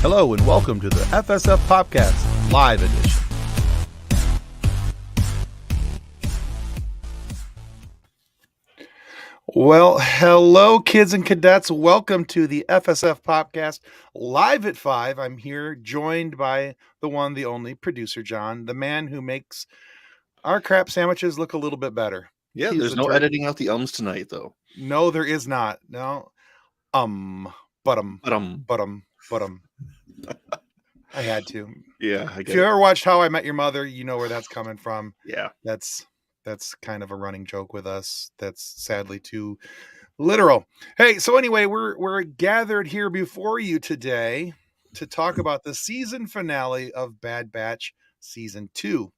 Hello and welcome to the FSF PopCast Live Edition. Well, hello kids and cadets. Welcome to the FSF PopCast Live at 5. I'm here joined by the one, the only producer John, the man who makes our crap sandwiches look a little bit better. Yeah, there's no editing out the ums tonight though. No, there is not. No. But I had to. Yeah, if you ever watched How I Met Your Mother, you know where that's coming from. Yeah. That's kind of a running joke with us. That's sadly too literal. Hey, so anyway, we're gathered here before you today to talk about the season finale of Bad Batch season 2.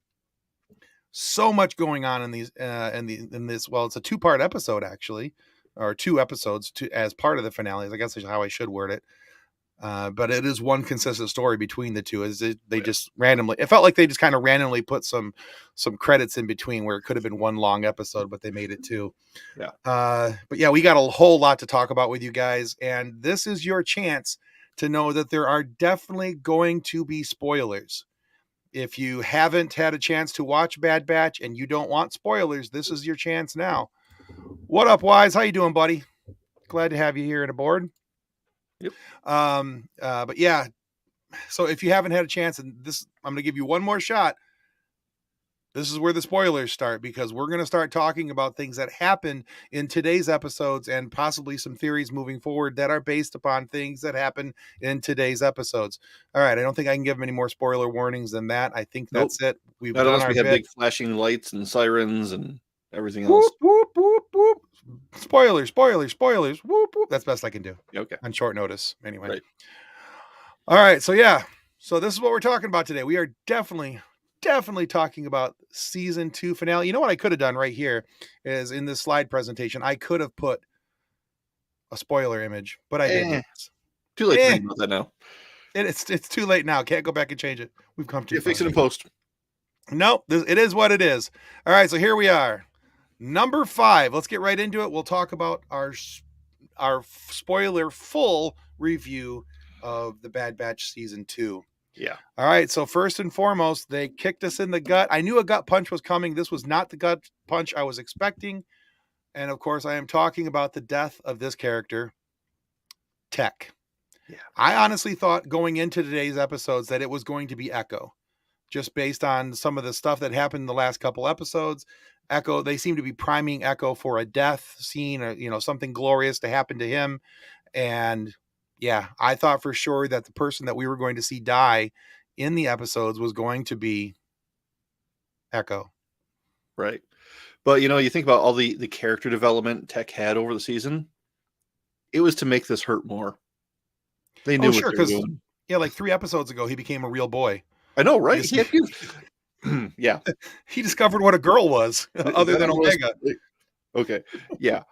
So much going on in these in this. Well, it's a 2-part episode actually, or 2 episodes as part of the finale. I guess is how I should word it. But it is one consistent story between the two. Just randomly, it felt like they just kind of randomly put some credits in between where it could have been one long episode, but they made it 2. Yeah. But yeah, we got a whole lot to talk about with you guys, and this is your chance to know that there are definitely going to be spoilers. If you haven't had a chance to watch Bad Batch and you don't want spoilers, this is your chance now. What up, Wise? How you doing, buddy? Glad to have you here and aboard. Yep. But yeah, so if you haven't had a chance, and this, I'm going to give you one more shot. This is where the spoilers start, because we're going to start talking about things that happen in today's episodes and possibly some theories moving forward that are based upon things that happen in today's episodes. All right. I don't think I can give them any more spoiler warnings than that. I think that's it. We've done our we have bit. Big flashing lights and sirens and everything else. Whoop, whoop, whoop, whoop. Spoilers. Whoop, whoop. That's best I can do. Okay. On short notice. Anyway. Right. All right. So yeah. So this is what we're talking about today. We are definitely talking about season 2 finale. You know what I could have done right here is in this slide presentation, I could have put a spoiler image, but I didn't. Too late to think about that now. It's too late now. Can't go back and change it. We've come too far. Fix it in post. Nope. It is what it is. All right. So here we are. Number 5. Let's get right into it. We'll talk about our spoiler full review of the Bad Batch season 2. Yeah. All right. So first and foremost, they kicked us in the gut. I knew a gut punch was coming. This was not the gut punch I was expecting. And of course, I am talking about the death of this character, Tech. Yeah. I honestly thought going into today's episodes that it was going to be Echo, just based on some of the stuff that happened in the last couple episodes. Echo, they seem to be priming Echo for a death scene or, something glorious to happen to him. And yeah, I thought for sure that the person that we were going to see die in the episodes was going to be Echo. Right. But, you think about all the character development Tech had over the season. It was to make this hurt more. They knew what they were doing. Yeah, like 3 episodes ago, he became a real boy. I know, right? Yeah. He discovered what a girl was, other than Omega. Okay. Yeah.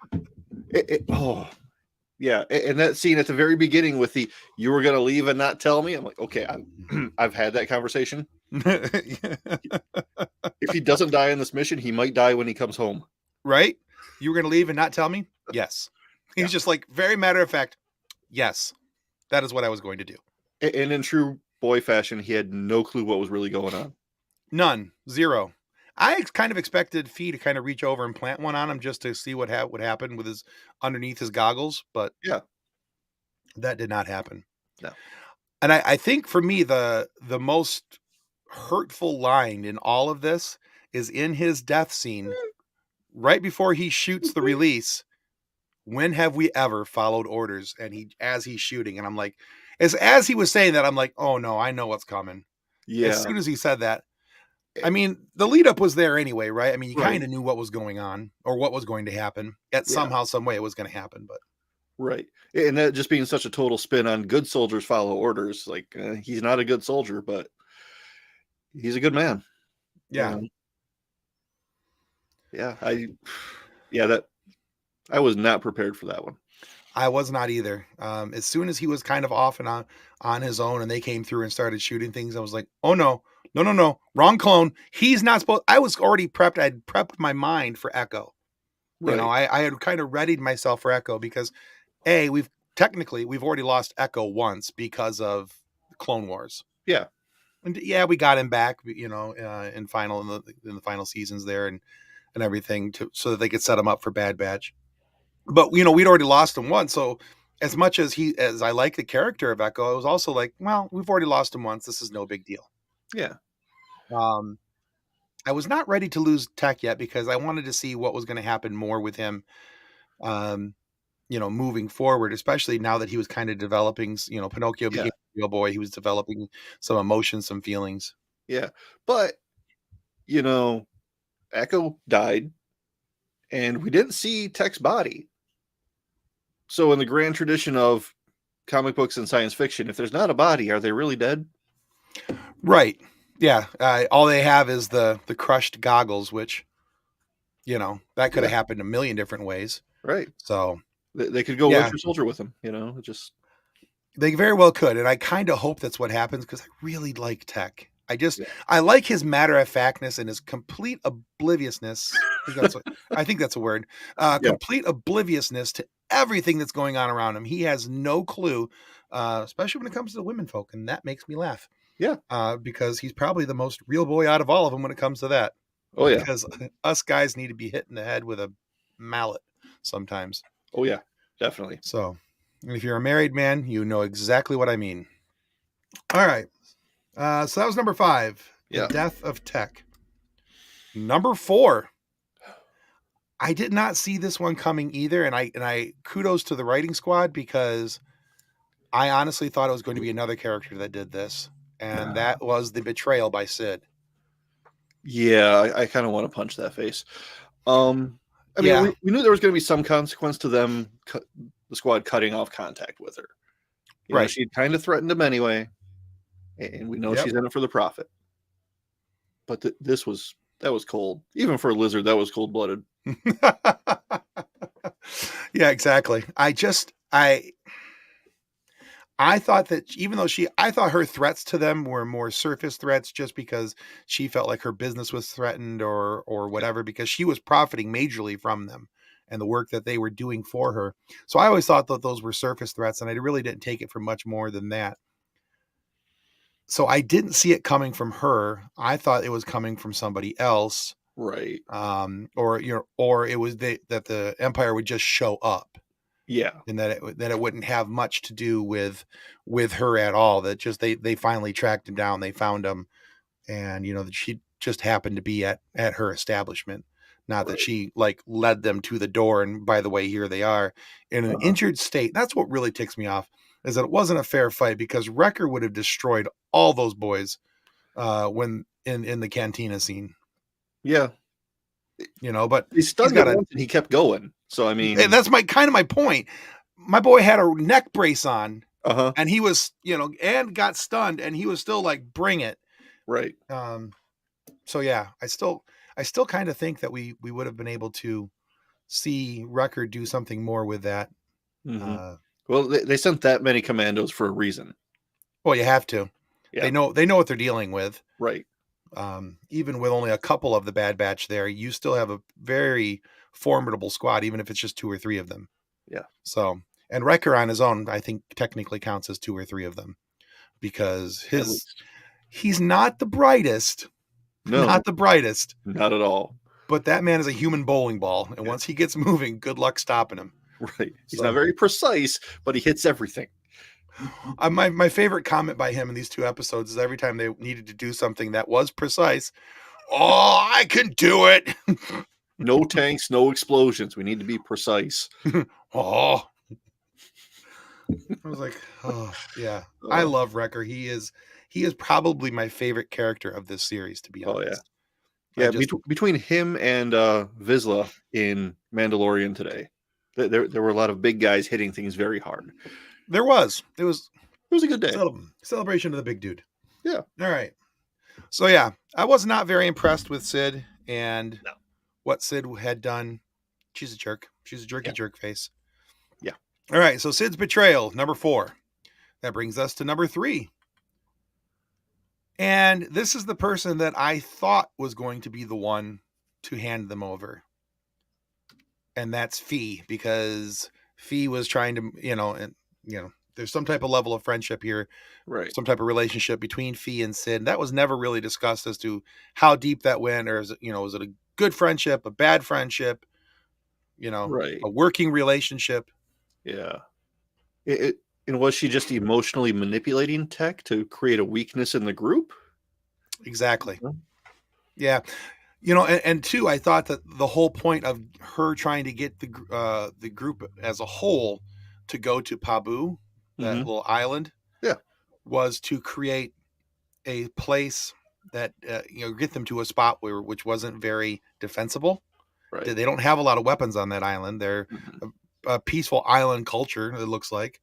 Yeah, and that scene at the very beginning with you were going to leave and not tell me. I'm like, okay, I've had that conversation. If he doesn't die in this mission, he might die when he comes home. Right? You were going to leave and not tell me? Yes. He's just like, very matter of fact, yes, that is what I was going to do. And in true boy fashion, he had no clue what was really going on. None. Zero. I kind of expected Fee to kind of reach over and plant one on him just to see what would happen with his underneath his goggles, but yeah, that did not happen. No. And I think for me, the most hurtful line in all of this is in his death scene, right before he shoots the release. When have we ever followed orders? And as he's shooting, and I'm like, as he was saying that, I'm like, oh no, I know what's coming. Yeah. As soon as he said that. I mean, the lead up was there anyway, right? I mean, you kind of knew what was going on or what was going to happen. Somehow, some way it was going to happen, but. Right. And that just being such a total spin on good soldiers follow orders. Like, he's not a good soldier, but he's a good man. Yeah. I was not prepared for that one. I was not either. As soon as he was kind of off and on his own and they came through and started shooting things, I was like, oh no, wrong clone. He's not supposed. I was already prepped. I'd prepped my mind for Echo. Right. I had kind of readied myself for Echo because we've already lost Echo once because of Clone Wars. Yeah. And yeah, we got him back, in the final seasons there and everything so that they could set him up for Bad Batch. But we'd already lost him once, so as much as I like the character of Echo, I was also like, well, we've already lost him once. This is no big deal. Yeah. I was not ready to lose Tech yet because I wanted to see what was going to happen more with him, moving forward, especially now that he was kind of developing. Pinocchio became a real boy. He was developing some emotions, some feelings. Yeah, but Echo died, and we didn't see Tech's body. So, in the grand tradition of comic books and science fiction, if there's not a body, are they really dead? Right. Yeah. All they have is the crushed goggles, which, that could have happened a million different ways. Right. So they could go Winter Soldier with him, just. They very well could. And I kind of hope that's what happens because I really like Tech. I like his matter-of-factness and his complete obliviousness. I think that's a word. Complete obliviousness to everything that's going on around him. He has no clue, especially when it comes to the women folk, and that makes me laugh. Yeah. Because he's probably the most real boy out of all of them when it comes to that. Oh, yeah. Because us guys need to be hit in the head with a mallet sometimes. Oh, yeah. Definitely. So, if you're a married man, you know exactly what I mean. All right. So that was number 5, The Death of Tech. Number 4. I did not see this one coming either, and I kudos to the writing squad because I honestly thought it was going to be another character that did this, and that was the betrayal by Sid. Yeah, I kind of want to punch that face. We knew there was going to be some consequence to them, the squad cutting off contact with her. Right. She kind of threatened him anyway, and we know she's in it for the profit. But that was cold. Even for a lizard, that was cold-blooded. Yeah, exactly. I thought that even though I thought her threats to them were more surface threats just because she felt like her business was threatened or whatever, because she was profiting majorly from them and the work that they were doing for her. So I always thought that those were surface threats, and I really didn't take it for much more than that. So I didn't see it coming from her. I thought it was coming from somebody else. Right. Or it was that the Empire would just show up. Yeah. And that it wouldn't have much to do with her at all. That just they finally tracked him down. They found him, and that she just happened to be at her establishment. Not that she led them to the door. And by the way, here they are in an injured state. That's what really ticks me off, is that it wasn't a fair fight, because Wrecker would have destroyed all those boys when in the cantina scene. Yeah. But he stunned him once and he kept going. So, I mean, that's my point. My boy had a neck brace on, and he was, and got stunned, and he was still like, bring it. Right. So yeah, I still kind of think that we would have been able to see Wrecker do something more with that. Mm-hmm. Well, they sent that many commandos for a reason. Well, you have to. Yeah. They know what they're dealing with. Right. Even with only a couple of the Bad Batch there, you still have a very formidable squad, even if it's just 2 or 3 of them. Yeah. So, and Wrecker on his own, I think technically counts as 2 or 3 of them, because he's not the brightest. No, not the brightest. Not at all. But that man is a human bowling ball, and once he gets moving, good luck stopping him. Right. He's not very precise, but he hits everything. My favorite comment by him in these 2 episodes is every time they needed to do something that was precise, oh, I can do it. No tanks, no explosions. We need to be precise. Oh. I was like, oh, yeah. I love Wrecker. He is probably my favorite character of this series, to be honest. Yeah. Yeah, between him and Vizsla in Mandalorian today, there were a lot of big guys hitting things very hard. There was. It was a good day. Celebration of the big dude. Yeah. All right. So yeah, I was not very impressed with Sid and what Sid had done. She's a jerk. She's a jerky jerk face. Yeah. All right. So Sid's betrayal, number 4. That brings us to number 3. And this is the person that I thought was going to be the one to hand them over. And that's Fee, because Fee was trying to, there's some type of level of friendship here, Right. some type of relationship between Fee and Sid. That was never really discussed as to how deep that went, or is it, was it a good friendship, a bad friendship, Right. a working relationship? Yeah. It and was she just emotionally manipulating Tech to create a weakness in the group? Exactly. Mhm. Yeah. And two, I thought that the whole point of her trying to get the group as a whole to go to Pabu, that Mhm. little island, Yeah. was to create a place that get them to a spot which wasn't very defensible. Right. They don't have a lot of weapons on that island. They're Mhm. a peaceful island culture. It looks like,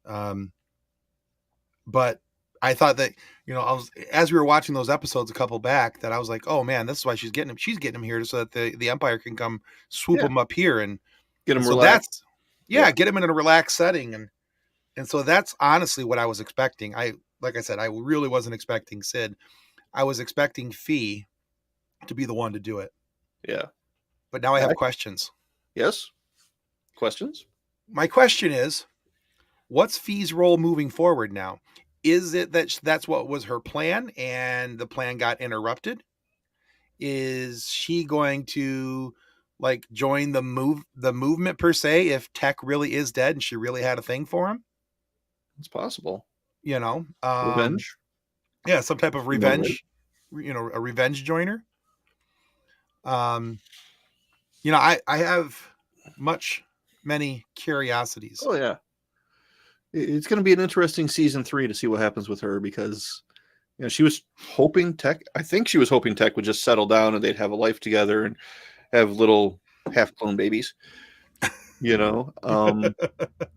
um, but I thought that I was as we were watching those episodes a couple back that I was like, oh man, this is why she's getting him. She's getting him here so that the Empire can come swoop Yeah. him up here, and Get and him so relaxed. that's Yeah. yeah, get him in a relaxed setting, and so that's honestly what I was expecting. Like I said, I really wasn't expecting Sid. I was expecting Fee to be the one to do it. Yeah. But now I I have questions. Yes. Questions? My question is, what's Fee's role moving forward now? Is it that that's what was her plan and the plan got interrupted? Is she going to like join the movement per se if Tech really is dead and she really had a thing for him? It's possible. You know, Revenge? yeah, some type of You know, right? revenge, a revenge joiner. Um, I have many curiosities. Oh yeah. It's going to be an interesting season 3 to see what happens with her because she was hoping Tech. I think she was hoping Tech would just settle down and they'd have a life together and have little half-clone babies.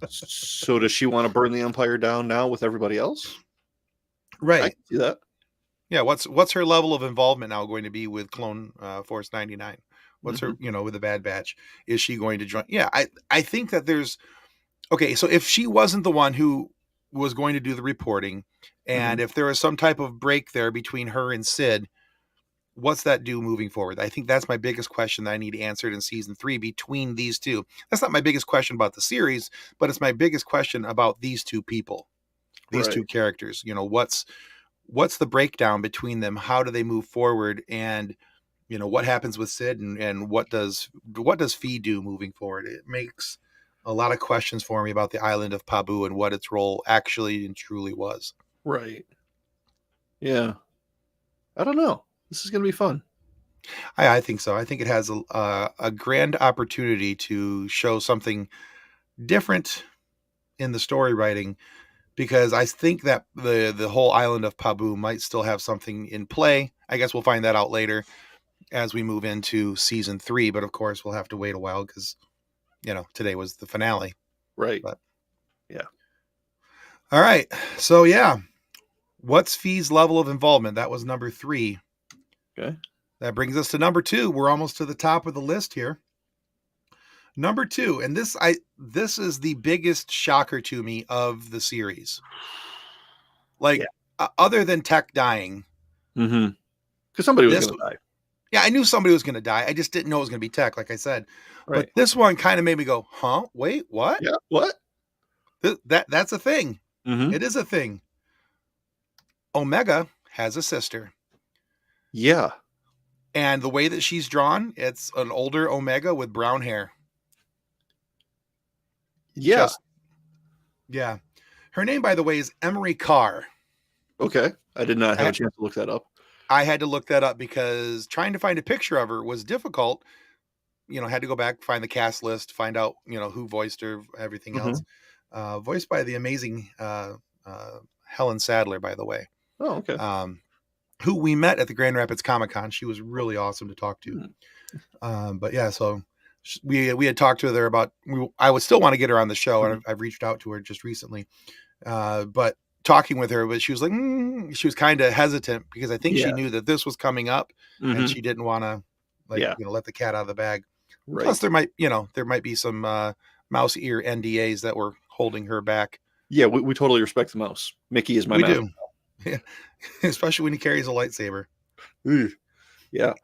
So does she want to burn the Empire down now with everybody else? I Right. can see that. Yeah, what's her level of involvement now going to be with Clone Force 99? What's her, Hmm. with the Bad Batch? Is she going to join? Yeah, I think that there's okay, so if she wasn't the one who was going to do the reporting, Hmm. and if there was some type of break there between her and Sid, what's that do moving forward? I think that's my biggest question that I need answered in season 3 between these two. That's not my biggest question about the series, but it's my biggest question about these two people, these Right. two characters. What's the breakdown between them? How do they move forward? And what happens with Sid, and what does Fee do moving forward? It makes a lot of questions for me about the island of Pabu and what its role actually and truly was. Right. Yeah. I don't know. This is going to be fun. I think so. I think it has a grand opportunity to show something different in the story writing, because I think that the whole island of Pabu might still have something in play. I guess we'll find that out later as we move into season 3, but of course we'll have to wait a while because today was the finale. Right. But Yeah. all right, so yeah, what's Fee's level of involvement? That was number 3. Okay. That brings us to number 2. We're almost to the top of the list here. Number 2, and this is the biggest shocker to me of the series. Like, Yeah. other than Tech dying, Mm-hmm. Because somebody was this going to die. yeah, I knew somebody was going to die. I just didn't know it was going to be Tech, like I said. But Right. this one kind of made me go, huh? Wait, what? Yeah. What? That's a thing. Mm-hmm. It is a thing. Omega has a sister. Yeah. And the way that she's drawn, it's an older Omega with brown hair. Yeah. Just, yeah. Her name, by the way, is Emery Carr. Okay. I did not have I, a chance to look that up. I had to look that up because trying to find a picture of her was difficult. Had to go back, find the cast list, find out, who voiced her, everything else. Mm-hmm. Voiced by the amazing Helen Sadler, by the way, Oh, okay. who we met at the Grand Rapids Comic Con. She was really awesome to talk to. But yeah, so we had talked to her about, I would still want to get her on the show, and I've reached out to her just recently. But talking with her, but she was like, she was kind of hesitant because I think she knew that this was coming up, and she didn't want to let the cat out of the bag. Right. Plus, there might be some mouse ear NDAs that were holding her back. Yeah, we totally respect the mouse. Mickey is my We mouse. do, yeah. Especially when he carries a lightsaber. Yeah.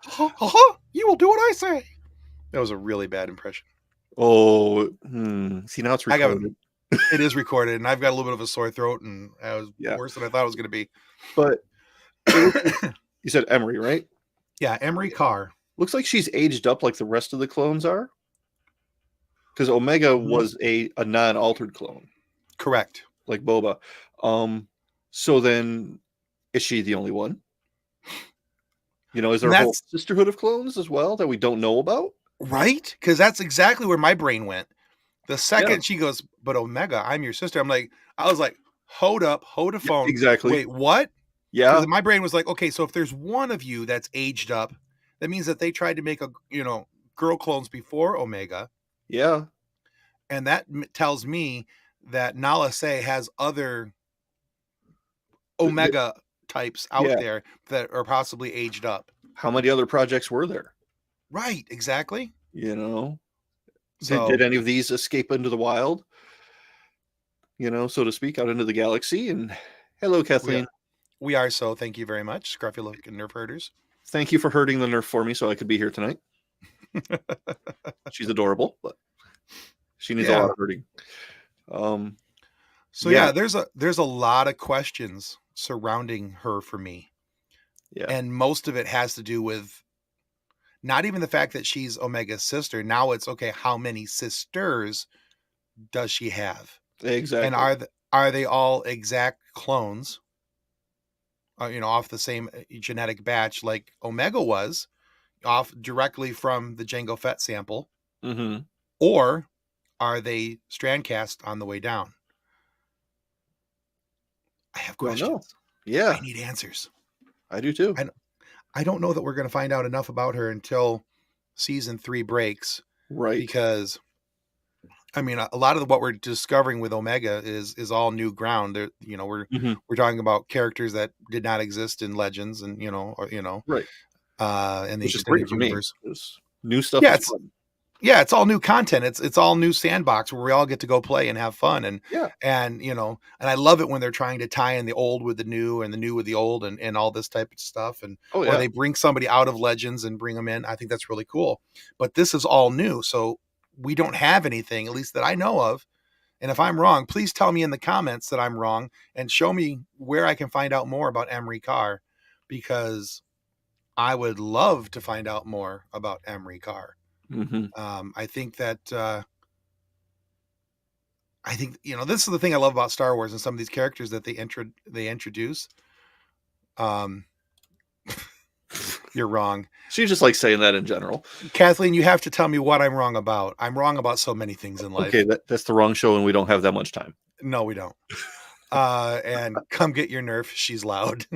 You will do what I say. That was a really bad impression. Oh, see, now it's I got recorded. It is recorded, and I've got a little bit of a sore throat, and it was worse than I thought it was going to be. But it looks like, you said Emery, right? Yeah, Emery Carr. Looks like she's aged up like the rest of the clones are. Because Omega was a non-altered clone. Correct. Like Boba. So then, is she the only one? Is there a whole sisterhood of clones as well that we don't know about? Right? Because that's exactly where my brain went. The second she goes, but Omega, I'm your sister. I was like, hold up, hold a phone. Exactly. Wait, what? Yeah. Because my brain was like, okay, so if there's one of you that's aged up, that means that they tried to make girl clones before Omega. Yeah. And that tells me that Nala Se has other Omega types out there that are possibly aged up. How many other projects were there? Right, exactly. So, did any of these escape into the wild? So to speak, out into the galaxy? And hello, Kathleen. We are so. Thank you very much, scruffy looking nerf herders. Thank you for herding the nerf for me so I could be here tonight. She's adorable, but she needs a lot of herding. There's a lot of questions surrounding her for me. Yeah. And most of it has to do with not even the fact that she's Omega's sister. Now it's okay, how many sisters does she have? Exactly. And are they all exact clones? Off the same genetic batch like Omega was, off directly from the Jango Fett sample? Mm-hmm. Or are they strand cast on the way down? I have questions. Yeah. I need answers. I do too. I don't know that we're going to find out enough about her until season 3 breaks. Right. Because, I mean, a lot of what we're discovering with Omega is all new ground. We're talking about characters that did not exist in Legends and, right. In the extended universe. New stuff. Yeah, it's all new content. It's all new sandbox where we all get to go play and have fun. And I love it when they're trying to tie in the old with the new and the new with the old and all this type of stuff. And or they bring somebody out of Legends and bring them in. I think that's really cool. But this is all new, so we don't have anything, at least that I know of. And if I'm wrong, please tell me in the comments that I'm wrong and show me where I can find out more about Emery Carr, because I would love to find out more about Emery Carr. Mm-hmm. I think that this is the thing I love about Star Wars and some of these characters that they introduce. You're wrong. She's just like saying that in general. Kathleen, you have to tell me what I'm wrong about. I'm wrong about so many things in life. Okay, that's the wrong show, and we don't have that much time. No, we don't. And come get your nerf. She's loud.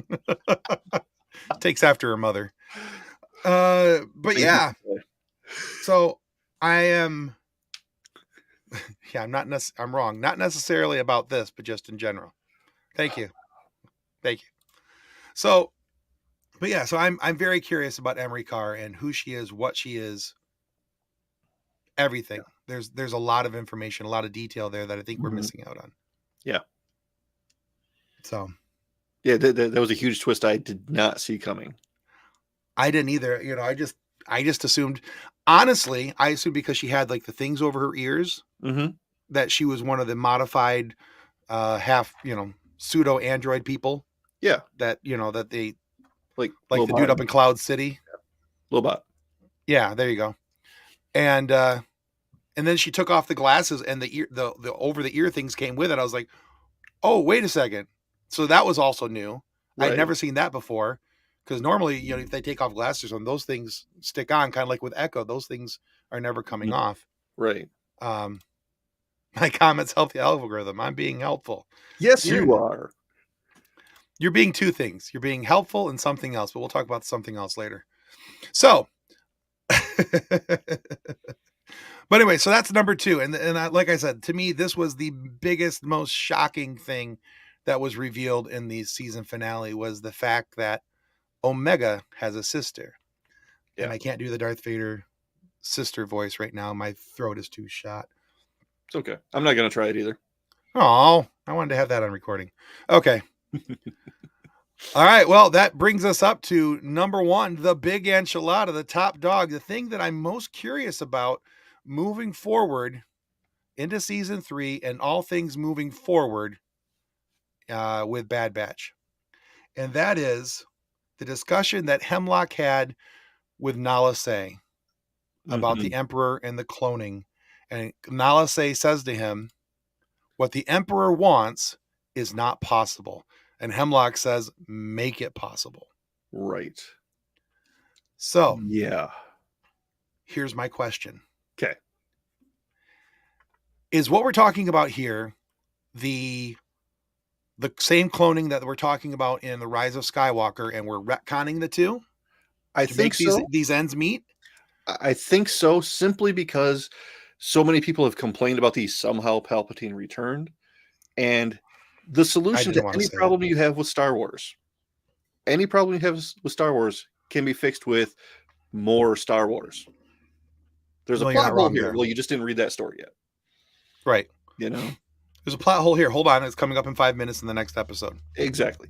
Takes after her mother. But yeah. So I am. Yeah, I'm wrong. Not necessarily about this, but just in general. Thank you. So, but yeah, so I'm very curious about Emery Carr and who she is, what she is, everything. There's a lot of information, a lot of detail there that I think we're missing out on. Yeah. So. Yeah, that was a huge twist I did not see coming. I didn't either. I just assumed. Honestly, I assumed because she had like the things over her ears that she was one of the modified half, pseudo android people. Yeah. That, that they like the dude up in Cloud City. Lobot. Yeah, there you go. And then she took off the glasses and the over the ear things came with it. I was like, oh, wait a second. So that was also new. Right. I'd never seen that before. Because normally, if they take off glasses on, those things stick on, kind of like with Echo. Those things are never coming off. Right. My comments help the algorithm. I'm being helpful. Yes, you are. You're being two things. You're being helpful and something else, but we'll talk about something else later. So, but anyway, so that's number 2. And like I said, to me, this was the biggest, most shocking thing that was revealed in the season finale was the fact that Omega has a sister. Yeah. And I can't do the Darth Vader sister voice right now. My throat is too shot. It's okay. I'm not going to try it either. Oh, I wanted to have that on recording. Okay. All right. Well, that brings us up to number 1, the big enchilada, the top dog. The thing that I'm most curious about moving forward into season 3 and all things moving forward with Bad Batch. And that is the discussion that Hemlock had with Nala Se about the Emperor and the cloning. And Nala Se says to him, what the Emperor wants is not possible. And Hemlock says, make it possible. Right. So, yeah. Here's my question. Okay. Is what we're talking about here the same cloning that we're talking about in The Rise of Skywalker, and we're retconning the two I to think make so. these ends meet? I think so, simply because so many people have complained about these somehow Palpatine returned, and the solution to any problem you have with Star Wars, any problem you have with Star Wars can be fixed with more Star Wars. There's a plot hole here. Well, you just didn't read that story yet. Right. You know? There's a plot hole here. Hold on. It's coming up in 5 minutes in the next episode. Exactly.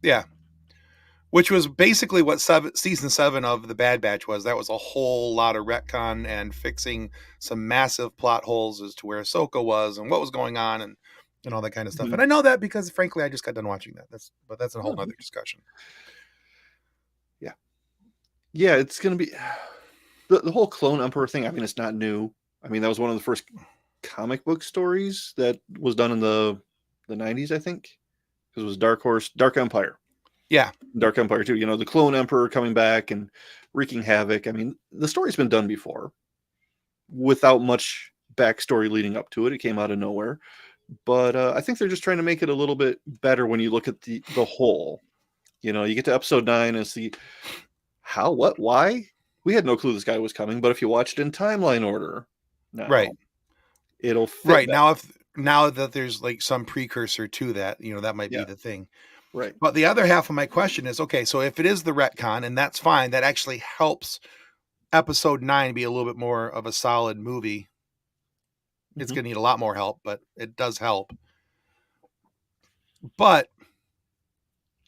Yeah. Which was basically what season 7 of The Bad Batch was. That was a whole lot of retcon and fixing some massive plot holes as to where Ahsoka was and what was going on and all that kind of stuff. And I know that because, frankly, I just got done watching that. But that's a whole other discussion. Yeah. Yeah, it's going to be... The whole Clone Emperor thing, I mean, it's not new. I mean, that was one of the first comic book stories that was done in the 90s, I think. Because it was Dark Empire. Yeah. Dark Empire too. You know, the Clone Emperor coming back and wreaking havoc. I mean, the story's been done before without much backstory leading up to it. It came out of nowhere. But I think they're just trying to make it a little bit better when you look at the whole. You know, you get to episode 9 and see how, what, why? We had no clue this guy was coming, but if you watch it in timeline order now, right, it'll fit right better. now that there's like some precursor to that, you know, that might be the thing. Right. But the other half of my question is, okay, so if it is the retcon, and that's fine, that actually helps episode 9 be a little bit more of a solid movie. It's going to need a lot more help, but it does help. But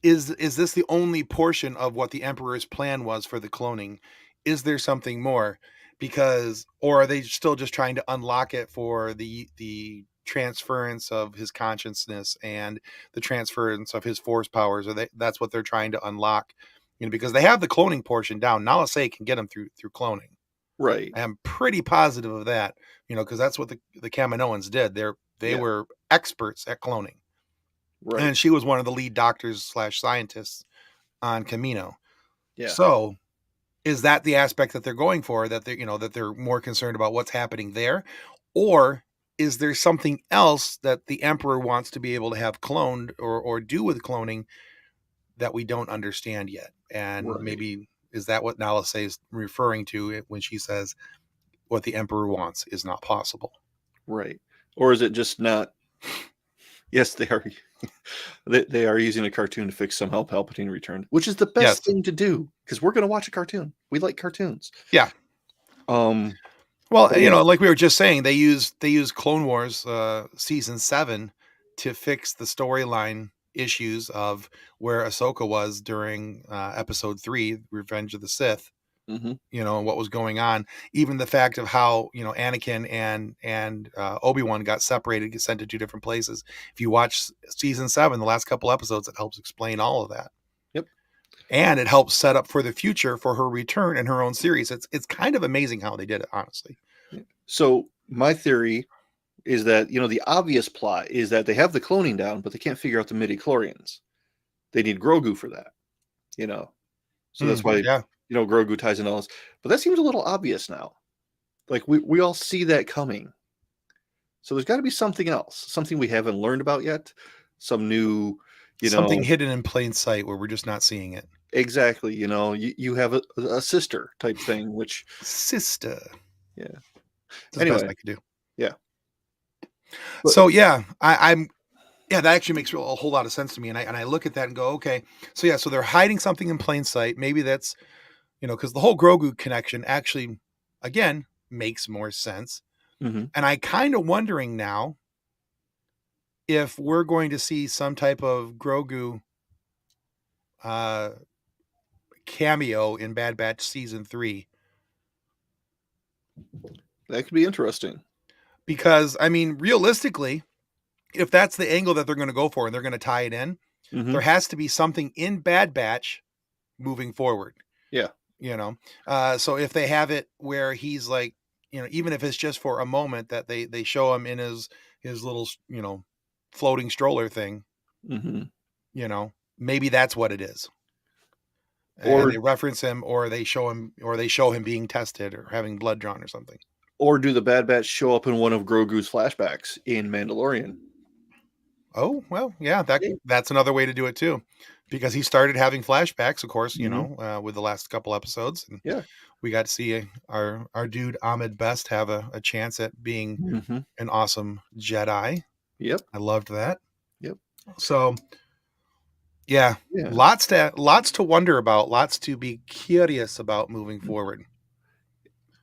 is this the only portion of what the Emperor's plan was for the cloning? Is there something more? Because, or are they still just trying to unlock it for the transference of his consciousness and the transference of his force powers? Or that's what they're trying to unlock? You know, because they have the cloning portion down. Nala Se can get them through cloning. Right. I'm pretty positive of that. You know, because that's what the Kaminoans did. They were experts at cloning. Right. And she was one of the lead doctors / scientists on Kamino. Yeah. So is that the aspect that they're going for, that they're more concerned about what's happening there? Or is there something else that the Emperor wants to be able to have cloned or do with cloning that we don't understand yet? And maybe is that what Nala Se is referring to when she says what the Emperor wants is not possible? Right. Or is it just not? Yes, they are. They are using a cartoon to fix somehow Palpatine returned, which is the best thing to do because we're going to watch a cartoon. We like cartoons. Yeah. Well, you know, like we were just saying, they use Clone Wars season 7 to fix the storyline issues of where Ahsoka was during episode 3, Revenge of the Sith. You know, what was going on, even the fact of how, you know, Anakin and Obi-Wan got separated, get sent to 2 different places. If you watch season 7, the last couple episodes, it helps explain all of that. Yep. And it helps set up for the future for her return in her own series. It's kind of amazing how they did it, honestly. So my theory is that, you know, the obvious plot is that they have the cloning down, but they can't figure out the midi-chlorians. They need Grogu for that, you know. So that's why, you know, Grogu ties in all this. But that seems a little obvious now. Like, we all see that coming. So there's got to be something else, something we haven't learned about yet, some new, something hidden in plain sight where we're just not seeing it. Exactly. You know, you have a sister type thing, which... Sister. Yeah. That's the best I could do. Yeah. But, so, yeah, that actually makes a whole lot of sense to me. And I look at that and go, okay, so they're hiding something in plain sight. Maybe that's, you know, because the whole Grogu connection actually, again, makes more sense. And I kind of wondering now if we're going to see some type of Grogu cameo in Bad Batch season 3. That could be interesting. because I mean, realistically, if that's the angle that they're going to go for and they're going to tie it in, there has to be something in Bad Batch moving forward. Yeah. So if they have it where he's like, even if it's just for a moment that they show him in his little, floating stroller thing, maybe that's what it is. And Or they reference him, or they show him being tested or having blood drawn or something. Or do the Bad Batch show up in one of Grogu's flashbacks in Mandalorian? Oh, well, yeah, that's another way to do it too, because he started having flashbacks, of course, with the last couple episodes, and Yeah. we got to see our dude Ahmed Best have a chance at being an awesome Jedi. Yep. I loved that. Yep. So, yeah, lots to wonder about, lots to be curious about moving forward.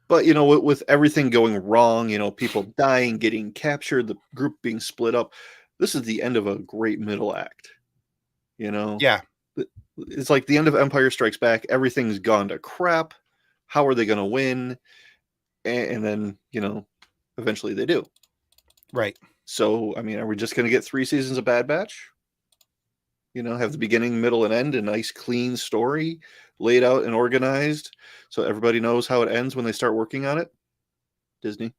But with everything going wrong, people dying, getting captured, the group being split up, this is the end of a great middle act. Yeah. It's like the end of Empire Strikes Back. Everything's gone to crap. How are they going to win? And then, eventually they do. Right. So, I mean, are we just going to get 3 seasons of Bad Batch? Have the beginning, middle, and end, a nice, clean story laid out and organized so everybody knows how it ends when they start working on it? Disney.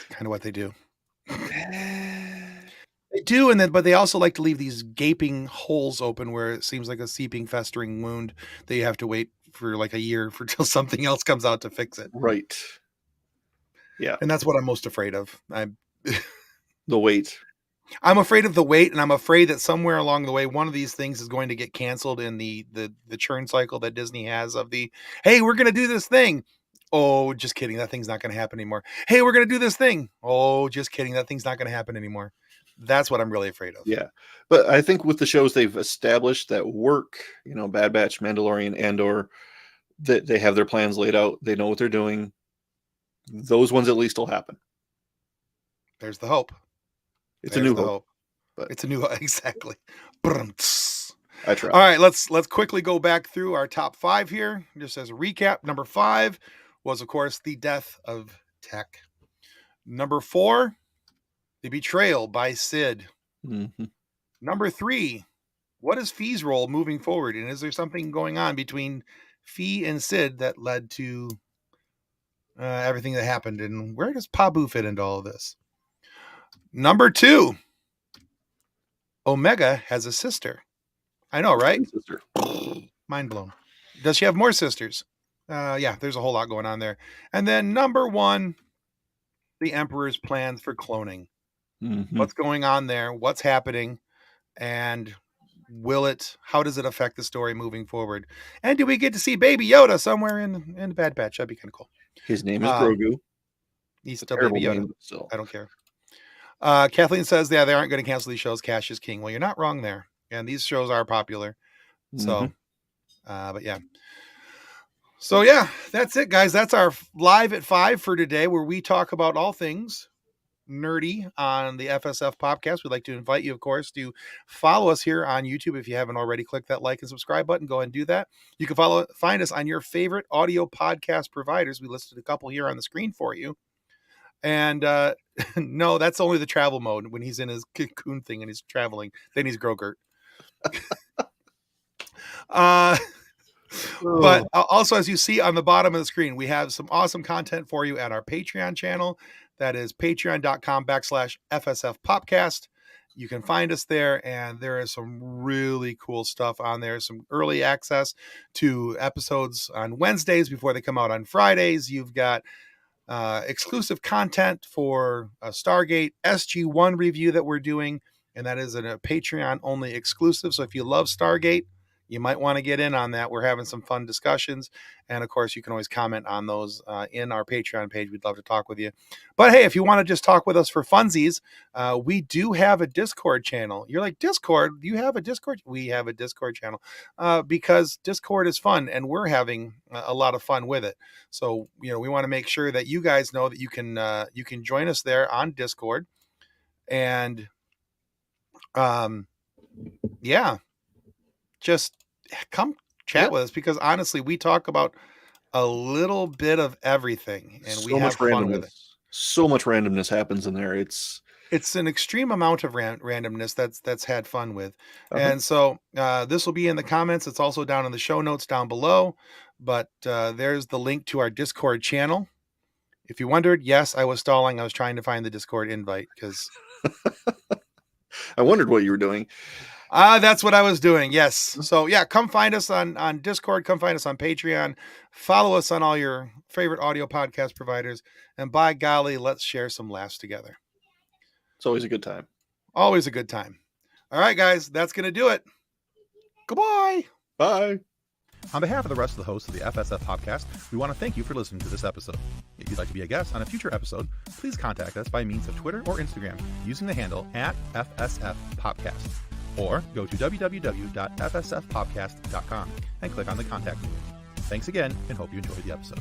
Kind of what they do. They do, but they also like to leave these gaping holes open where it seems like a seeping, festering wound that you have to wait for like a year till something else comes out to fix it. Right. Yeah. And that's what I'm most afraid of. The wait. I'm afraid of the wait, and I'm afraid that somewhere along the way, one of these things is going to get canceled in the churn cycle that Disney has of hey, we're going to do this thing. Oh, just kidding. That thing's not going to happen anymore. Hey, we're going to do this thing. Oh, just kidding. That thing's not going to happen anymore. That's what I'm really afraid of. Yeah. But I think with the shows they've established that work, Bad Batch, Mandalorian, Andor, that they have their plans laid out. They know what they're doing. Those ones at least will happen. There's the hope. It's a new hope. But it's a new exactly. I try. All right, let's quickly go back through our top 5 here. Just as a recap, number 5 was, of course, the death of Tech. Number 4, the betrayal by Sid. Number 3, what is Fee's role moving forward? And is there something going on between Fee and Sid that led to everything that happened? And where does Pabu fit into all of this? Number 2, Omega has a sister. I know, right? Sister. Mind blown. Does she have more sisters? Yeah, there's a whole lot going on there. And then number 1, the Emperor's plans for cloning. What's going on there? What's happening? And how does it affect the story moving forward? And do we get to see Baby Yoda somewhere in the Bad Batch? That'd be kind of cool. His name is Grogu. He's still Baby Yoda. I don't care. Kathleen says, yeah, they aren't going to cancel these shows. Cash is king. Well, you're not wrong there. And these shows are popular. So, but yeah. So yeah, that's it, guys. That's our live at 5 for today, where we talk about all things nerdy on the FSF PopCast. We'd like to invite you, of course, to follow us here on YouTube. If you haven't already, click that like and subscribe button. Go ahead and do that. You can find us on your favorite audio podcast providers. We listed a couple here on the screen for you. And no, that's only the travel mode when he's in his cocoon thing and he's traveling. Then he's Grogurt. But also, as you see on the bottom of the screen, we have some awesome content for you at our Patreon channel. That is patreon.com/FSF PopCast. You can find us there, and there is some really cool stuff on there. Some early access to episodes on Wednesdays before they come out on Fridays. You've got exclusive content for a Stargate SG-1 review that we're doing, and that is a Patreon only exclusive. So if you love Stargate, you might want to get in on that. We're having some fun discussions. And of course, you can always comment on those in our Patreon page. We'd love to talk with you. But hey, if you want to just talk with us for funsies, we do have a Discord channel. You're like, Discord? Do you have a Discord? We have a Discord channel because Discord is fun and we're having a lot of fun with it. So, we want to make sure that you guys know that you can join us there on Discord. And yeah, just come chat with us, because honestly, we talk about a little bit of everything and we have fun with it. So much randomness happens in there. It's an extreme amount of randomness that's had fun with. Uh-huh. And so this will be in the comments. It's also down in the show notes down below. But there's the link to our Discord channel. If you wondered, yes, I was stalling. I was trying to find the Discord invite because I wondered what you were doing. That's what I was doing. Yes. So yeah, come find us on Discord. Come find us on Patreon. Follow us on all your favorite audio podcast providers. And by golly, let's share some laughs together. It's always a good time. Always a good time. All right, guys, that's going to do it. Goodbye. Bye. On behalf of the rest of the hosts of the FSF PopCast, we want to thank you for listening to this episode. If you'd like to be a guest on a future episode, please contact us by means of Twitter or Instagram using the handle @FSF PopCast, or go to www.fsfpopcast.com and click on the contact link. Thanks again, and hope you enjoyed the episode.